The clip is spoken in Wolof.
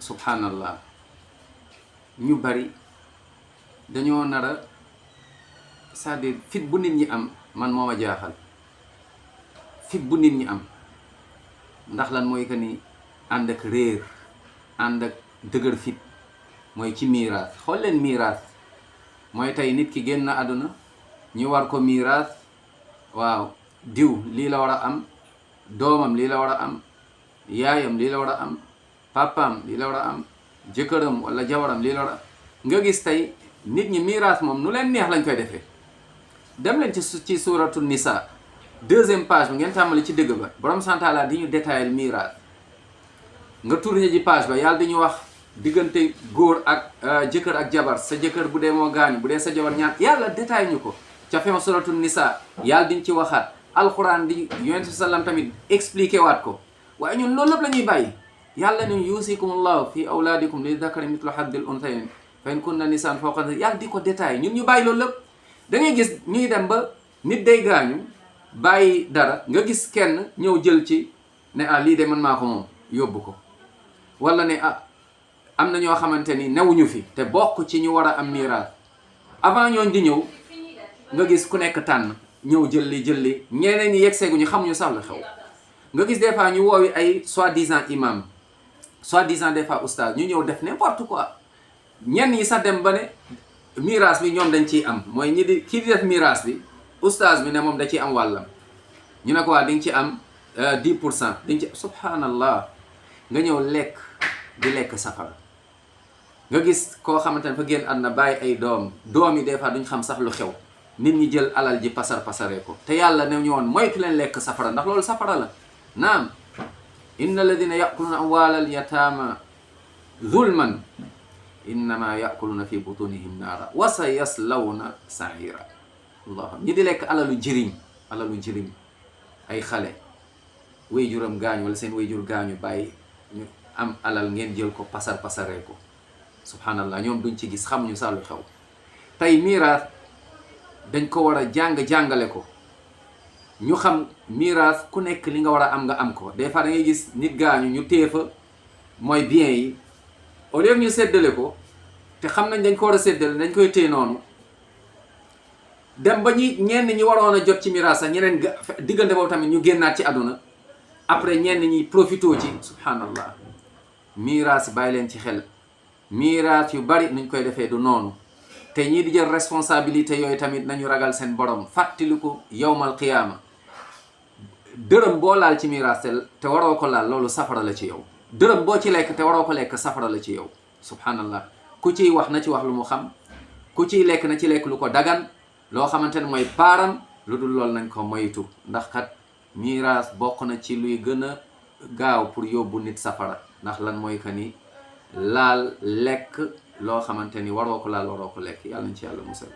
subhanallah ñu bari dañoo nar a c'est-à-dire fit bu nit ñi am man moo ma jaaxal fit bu nit ñi am ndax lan mooy que ni ànd ak réer ànd ak dëgër fit mooy ci miiraas xool leen miiraas mooy tey nit ki génn àdduna ñu war ko miiraas waaw diw lii la war a am doomam lii la war a am yaayam lii la war a am papaam lii la war a am jëkkëram wala jawaram lii la war a nga gis tey nit ñi miiraas moom nu leen neex lañ koy defee dem leen ci suuratu nisa 2e page bi ngeen tàmbali ci dëgg ba borom santaala di ñu détaillé miiraas nga tourné ji page ba yàlla di ñu wax diggante góor ak jëkkër ak jabar sa jëkkër bu dee moo gaañu bu dee sa jabar ñaan yàlla détaillé ñu ko ca fin suuratu nisa yàlla diñ ci waxaat alquran di yonent sallam tamit expliqué waat ko waaye ñun loolu lépp la ñuy bàyyi yàlla ne yusikumullahu fi awlaadikum li dakari mitlu haddil unthayayn fa in kunna nisaan fawqa yàlla di ko détaillé ñun ñu bàyyi loolu lépp da ngay gis ñuy dem ba nit day gaañu bàyyi dara nga gis kenn ñëw jël ci ne lii de man maa ko moom yóbbu ko wala ne am na ñoo xamante ni newuñu fi te bokk ci ñu war a am miraas avant ñooñ di ñëw nga gis ku nekk tànn ñëw jël li ñeneen ñi yegseegu ñu xamuñu sax la xew nga gis des fois ñu woowi ay soi-disant imam soi-disant des fois oustaz ñu ñëw def n'importe quoi ñenn ñi sax dem ba ne miraas bi ñoom dañ ciy am mooy ñi di kii di def miraas bi oustaz bi ne moom da ciy am wàllam ñu ne ko waa di nga ci am 10% di nga ci subhanallah nga ñëw lekk di lekk safara nga gis koo xamante ne fa génn àdduna bàyyi ay doom yi des fois duñ xam sax lu xew nit ñi jël alal ji pasaree ko te yàlla ne ñu woon moytu leen lekk safara ndax loolu safara la naam inna alladina yakuluna amwaala alyatama zulman innama yakuluna fi butunihim naara wa sa yaslawna saira allah ñi di lekk alalu jirim ay xale wayjuram gaañu wala seen wayjur gaañu bàyyi ñu am alal ngeen jël ko pasaree ko subhanallah ñoom duñ ci gis xamuñu sax lu xew tey miraas dañ ko war a jàngale ko ñu xam miraas ku nekk li nga war a am nga am ko des fois da ngay gis nit gaañu ñu téye fa mooy bien yi au lieu ñu séddale ko te xam nañ dañ ko war a séddale dañ koy téye noonu dem ba ñenn ñi waroon a jot ci miraas sax ñeneen diggante boobu tamit ñu génnaat ci àdduna après ñenn ñi profitoo ci subhanallah miraas bàyyi leen ci xel miraas yu bari nuñ koy defee du noonu te ñii di jël responsabilité yooyu tamit nañu ragal seen borom fàttaliku yawmal qiyaama dërëm boo laal ci miraas te waroo ko laal loolu safara la ci yow dërëm boo ci lekk te waroo ko lekk safara la ci yow subhanallah ku ciy wax na ci wax lu mu xam ku ciy lekk na ci lekk lu ko dagan loo xamante ne mooy paaram lu dul loolu nañ ko moytu ndax kat miraas bokk na ci luy gën a gaaw pour yóbbu nit safara ndax lan mooy que ni laal lekk loo xamante ni waroo ko laal waroo ko lekk yàlla nañ ci yàlla musal